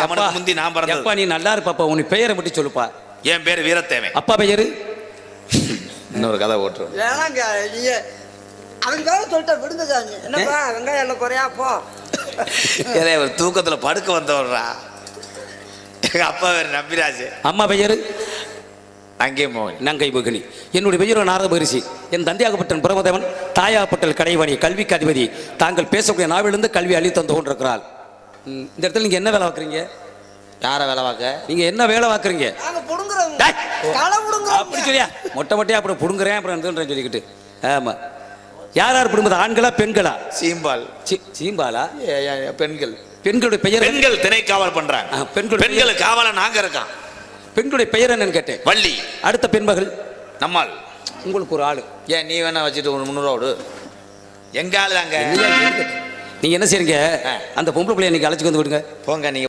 அவனுக்கு முந்தி நான் பிறந்தது. அப்பா நீ நல்லா இருப்பாப்பா, உன் பெயரை மட்டும் சொல்லுப்பா. என் பேர் வீரத்தேவன். அப்பா பெயரு? இன்னொரு கதை ஓட்டுறோம். வேணாங்க நீங்க அவங்க வேற சொல்லிட்ட விடுங்க. என்னப்பா வெங்காயம் எல்லாம் குறையா போ. ஒரு தூக்கத்துல படுக்க வந்தவர்றா. எங்க அப்பா பேர் நம்பிராஜ். அம்மா பெயரு? அங்கே மோகன். நங்கை மோகினி. என்னுடைய பெயரோ நாரத மகரிஷி. என் தந்தையாகப்பட்ட பிரமதேவன், தாயாகப்பட்டல் கடைவாணி, கல்விக்கு அதிபதி. தாங்கள் பேசக்கூடிய நாவிலிருந்து கல்வி அள்ளி தந்து கொண்டிருக்கிறாள். இந்த இடத்துல நீங்க என்ன வேலை பார்க்குறீங்க? யாரை வேலை பார்க்க? நீங்க என்ன வேலை பார்க்குறீங்க? அப்படி சொல்லியா மொட்டை மொட்டையா அப்புறம் புடுங்குறேன் அப்புறம் சொல்லிக்கிட்டு. ஆமா, யார் யார் பிடுங்குது? ஆண்களா பெண்களா? சீம்பால். சீம்பாலா? பெண்கள். பெண்களுடைய பெயர்? பெண்கள் திணை காவல் பண்றாங்க. பெண்கள் காவல நாங்க இருக்கோம். பெண்களுடைய பெயர் என்னன்னு கேட்டேன். வள்ளி. அடுத்த பெண்மகள்? நம்மால். உங்களுக்கு ஒரு ஆளு. ஏன் நீ வேணா வச்சுட்டு 300 ரூபா எங்க ஆளு தாங்க. நீங்க என்ன செய்றீங்க? அந்த பொம்பளை பிள்ளைய நீங்க அழைச்சிட்டு வந்து விடுங்க. போங்க நீங்க.